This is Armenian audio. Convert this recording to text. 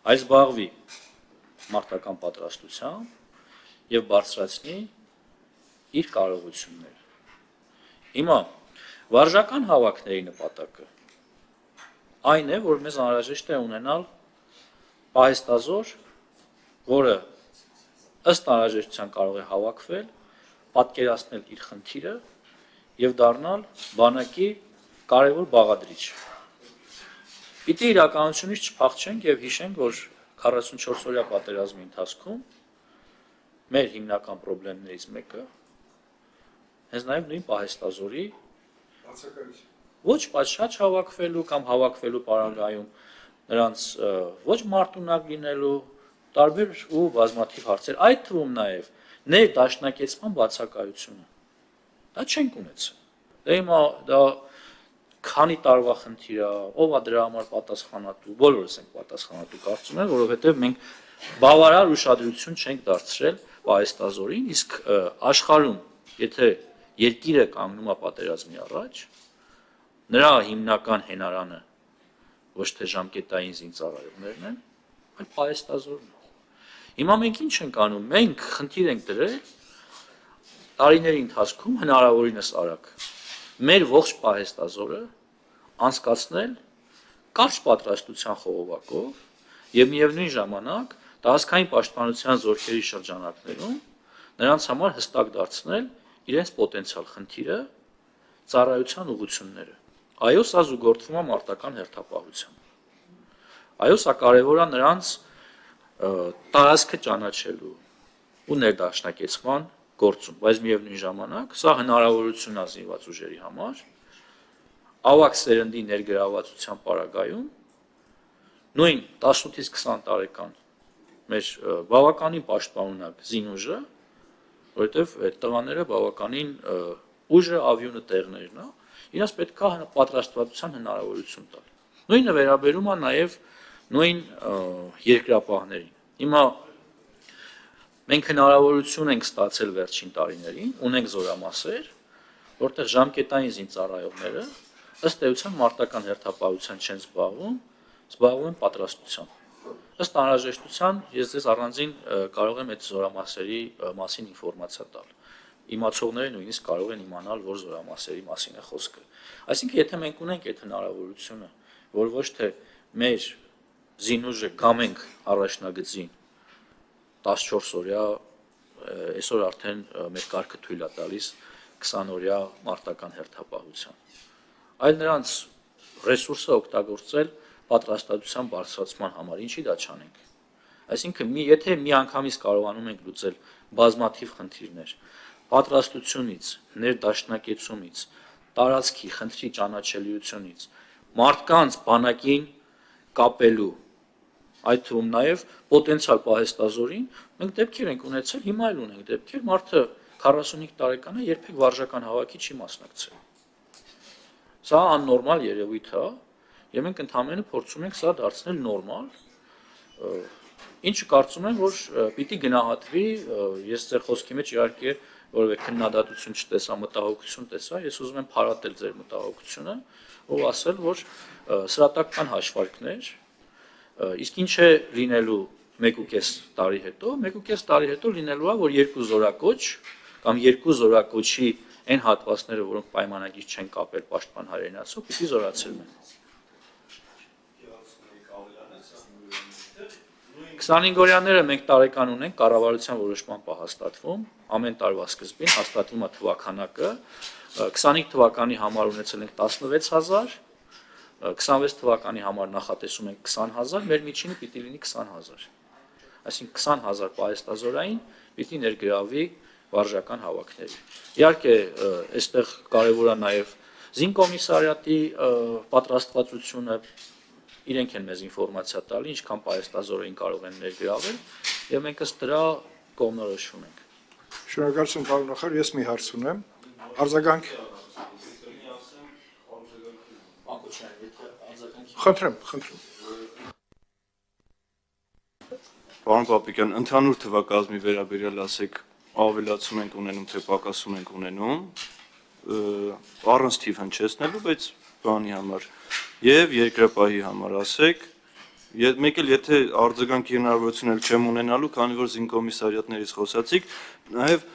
այլ զբաղվի մարտական պատրաստությամբ եւ բարձրացնի իր կարողությունները։ Հիմա վարժական հավաքների նպատակը այն է, որ մեզ անհրաժեշտ է ունենալ պահեստազոր, որը ըստ անհրաժեշտության կարող է հավաքվել, պատկերացնել իր խնդիրը եւ դառնալ բանակի կարևոր բաղադրիչ։ Պիտի իրականությունից չփախչենք եւ հիշենք, որ 44-օրյա պատերազմի ընթացքում մեր հիմնական խնդիրներից մեկը հենց նաեւ նույն պահեստազորի ոչ պատշաճ հավաքվելու կամ հավաքվելու պարագայում նրանց ոչ մարտունակ լինելու տարբեր ու բազմաթիվ հարցեր, այդ թվում նաեւ ներդաշնակեցման բացակայությունը։ Դա չենք ունեցել։ Դե հիմա դա քանի տարվա խնդիր է, ով է դրա համար պատասխանատու, բոլորս ենք պատասխանատու կարծում եմ, որովհետեւ մենք բավարար ուշադրություն չենք դարձրել պահեստազորին, իսկ աշխարհում, եթե երկիրը կանգնում է պատերազմի առաջ, նրա հիմնական հենարանը ոչ թե ժամկետային զինծառայողներն են, այլ պահեստազորն են։ Հիմա մենք ինչ ենք անում, մենք խնդիր ենք դրել տարիների ընթացքում հնարավորինս արագ մեր ողջ պահեստազորը անցկացնել կարճ պատրաստության խողովակով եւ միևնույն ժամանակ տարածքային պաշտպանության զորքերի շրջանակներում նրանց համար հստակ դարձնել իրենց պոտենցիալ խնդիրը, ծառայության ուղղությունները։ Այո, սա զուգորդվում է մարտական հերթապահությամբ։ Այո, սա կարևոր է նրանց տարածքը ճանաչելու ու ներդաշնակեցման գործում, բայց միևնույն ժամանակ սա հնարավորություն է զինված ուժերի համար ավագ սերնդի ներգրավվածության պարագայում նույն 18-ից 20 տարեկան մեր բավականին պաշտպանունակ զինուժը, որովհետև այդ տղաները բավականին ուժը ավյունը տեղներն է, իրաց պետք է պատրաստվածության հնարավորություն տալ։ Նույնը վերաբերում է նաև նույն երկրապահներին։ Հիմա մենք հնարավորություն ենք ստացել վերջին տարիներին, ունենք զորամասեր, որտեղ ժամկետային զինծառայողները ըստ էության մարտական հերթապահության չեն զբաղվում են պատրաստությամբ։ Ըստ անհրաժեշտության ես ձեզ առանձին կարող եմ այդ զորամասերի մասին ինֆորմացիա տալ։ Իմացողները նույնիսկ կարող են իմանալ, որ զորամասերի մասին է խոսքը։ Այսինքն, եթե մենք ունենք այդ հնարավորությունը, որ ոչ թե մեր զինուժը գամենք առաջնագծին 14-օրյա, այսօր արդեն մեր կարգը թույլ է տալիս 20-օրյա մարտական հերթապահության, այլ նրանց ռեսուրսը օգտագործել պատրաստվածության բարձրացման համար, ինչի դա չանենք։ Այսինքն, եթե միանգամից կարողանում ենք լուծել բազմաթիվ խնդիրներ, պատրաստությունից, ներդաշնակեցումից, տարածքի խնդրի ճանաչելիությունից, մարդկանց բանակին կապելու, այդ թվում նաև պոտենցիալ պահեստազորին, մենք դեպքեր ենք ունեցել, հիմա էլ ունենք դեպքեր, մարդը 45 տարեկան է, երբեք վարժական հավաքի չի մասնակցել։ Սա աննորմալ երևույթ է, եւ մենք ընդհանրապես փորձում ենք սա դարձնել նորմալ, ինչը կարծում եմ, որ պիտի գնահատվի, ես ձեր խոսքի մեջ իհարկե որևէ քննադատություն չտեսա, մտահոգություն տեսա, ես ուզում եմ փարատել ձեր մտահոգությունը, ով ասել, որ սրատական հաշվարկներ, իսկ ինչ է լինելու 1.5 տարի հետո, 1.5 տարի հետո լինելու է, որ երկու զորակոչ կամ երկու զորակոչի այն հատվածները, որոնք պայմանագիր չեն կապել պաշտպան հայրենացով, պիտի զորացել են։ 25-օրյաները մենք տարեկան ունենք կառավարության որոշման պահաստատվում, ամեն տարվա սկզբին հաստատվում է թվականակը, 25 թվականի համար ունեցել ենք 16000, 26 թվականի համար նախատեսում ենք 20000, մեր միջինը պիտի լինի 20000։ Այսինքն 20000 պահեստազորային պիտի ներգրավի վարժական հավաքների։ Իհարկե, այստեղ կարևոր է նաև զինկոմիսարիատի պատրաստվածությունը, իրենք են մեզ ինֆորմացիա տալի, ինչքան պահեստազորային կարող են ներգրավել, եւ մենք ըստ դրա կողմնորոշվում ենք։ Շնորհակալություն, պարոն նախարար, ես մի հարց ունեմ։ Արձագանք։ Խնդրեմ։ Պարոն Պապիկյան, ընդհանուր թվակազմի վերաբերյալ ասեք, ավելացում ենք ունենում, թե պակասում ենք ունենում, առանց թիվ հնչեցնելու, բայց բանի համար եւ երկրապահի համար ասեք, Մեկ էլ եթե արձագանքի հնարավորություն էլ չեմ ունենալու, քանի որ զինկոմիսարիատներից խոսացիք, նաև